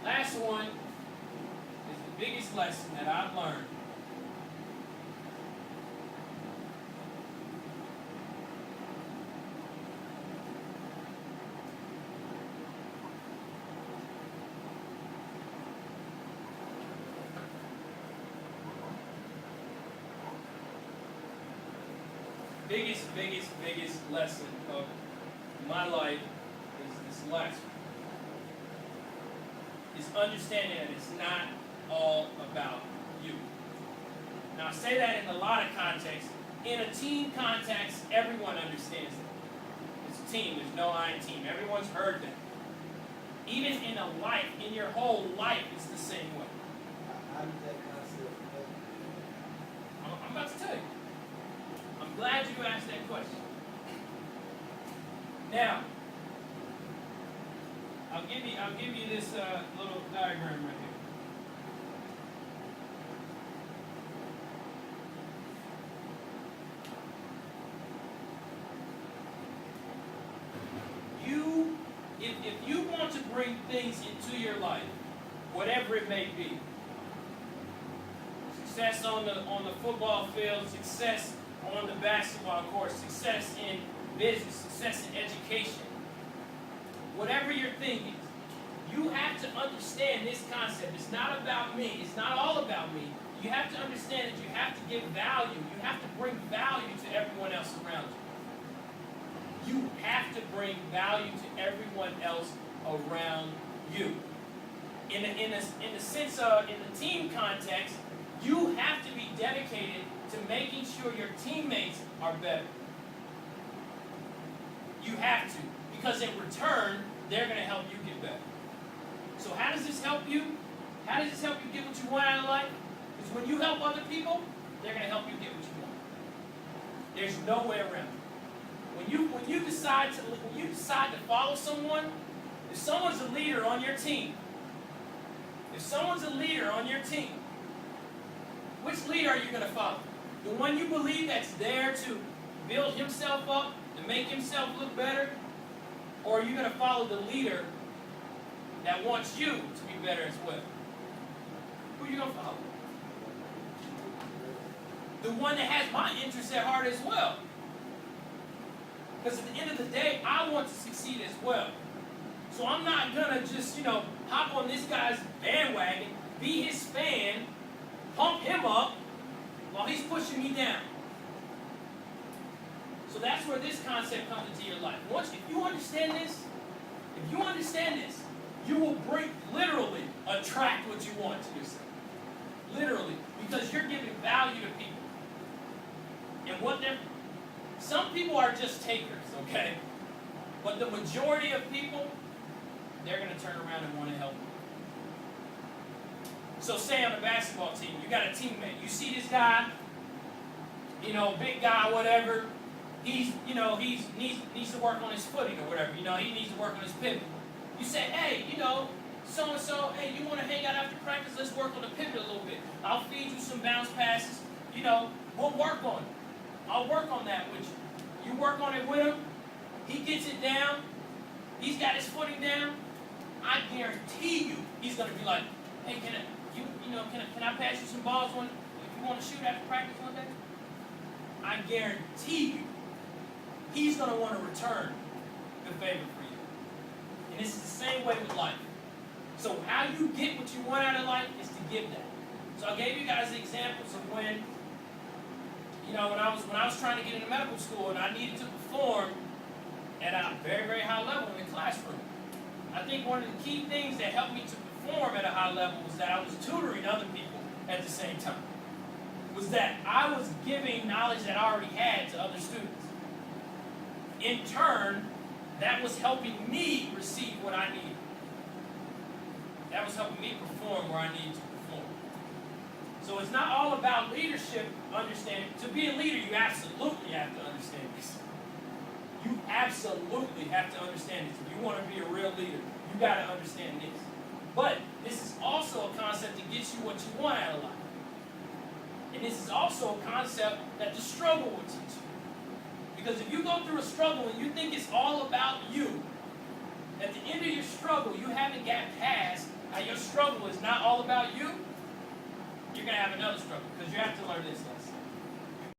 Last one is the biggest lesson that I've learned. Biggest lesson of my life is this last one. Is understanding that it's not all about you. Now I say that in a lot of contexts. In a team context, everyone understands that. It's a team, there's no I in team. Everyone's heard that. Even in a life, in your whole life, it's the same way. How did that concept help? I'm about to tell you. I'm glad you asked that question. Now, I'll give you this little diagram right here. If you want to bring things into your life, whatever it may be, success on the football field, success on the basketball court, success in business, success in education, whatever your thing is, you have to understand this concept. It's not about me. It's not all about me. You have to understand that you have to give value. You have to bring value to everyone else around you. You have to bring value to everyone else around you. In the sense of, in the team context, you have to be dedicated to making sure your teammates are better. You have to. Because in return, they're going to help you get better. So how does this help you? How does this help you get what you want out of life? Because when you help other people, they're going to help you get what you want. There's no way around it. When you decide to follow someone, if someone's a leader on your team, which leader are you going to follow? The one you believe that's there to build himself up, to make himself look better? Or are you going to follow the leader that wants you to be better as well? Who are you going to follow? The one that has my interests at heart as well. Because at the end of the day, I want to succeed as well. So I'm not going to just, hop on this guy's bandwagon, be his fan, pump him up while he's pushing me down. So that's where this concept comes into your life. If you understand this, you will literally attract what you want to yourself. Literally. Because you're giving value to people. And some people are just takers, okay? But the majority of people, they're going to turn around and want to help you. So say on the basketball team, you got a teammate. You see this guy, big guy, whatever. He needs to work on his footing or whatever. He needs to work on his pivot. You say, hey, so-and-so, hey, you want to hang out after practice? Let's work on the pivot a little bit. I'll feed you some bounce passes. We'll work on it. I'll work on that with you. You work on it with him. He gets it down. He's got his footing down. I guarantee you, he's going to be like, hey, can I pass you some balls if you want to shoot after practice one day? I guarantee you, he's going to want to return the favor for you. And this is the same way with life. So how you get what you want out of life is to give that. So I gave you guys examples of when I was trying to get into medical school and I needed to perform at a very, very high level in the classroom. I think one of the key things that helped me to perform at a high level was that I was tutoring other people at the same time. Was that I was giving knowledge that I already had to other students. In turn, that was helping me receive what I needed. That was helping me perform where I needed to perform. So it's not all about leadership, understanding. To be a leader, you absolutely have to understand this. You absolutely have to understand this. If you want to be a real leader, you got to understand this. But this is also a concept that gets you what you want out of life. And this is also a concept that the struggle will teach you. Because if you go through a struggle and you think it's all about you, at the end of your struggle, you haven't got past how your struggle is not all about you, you're going to have another struggle because you have to learn this lesson.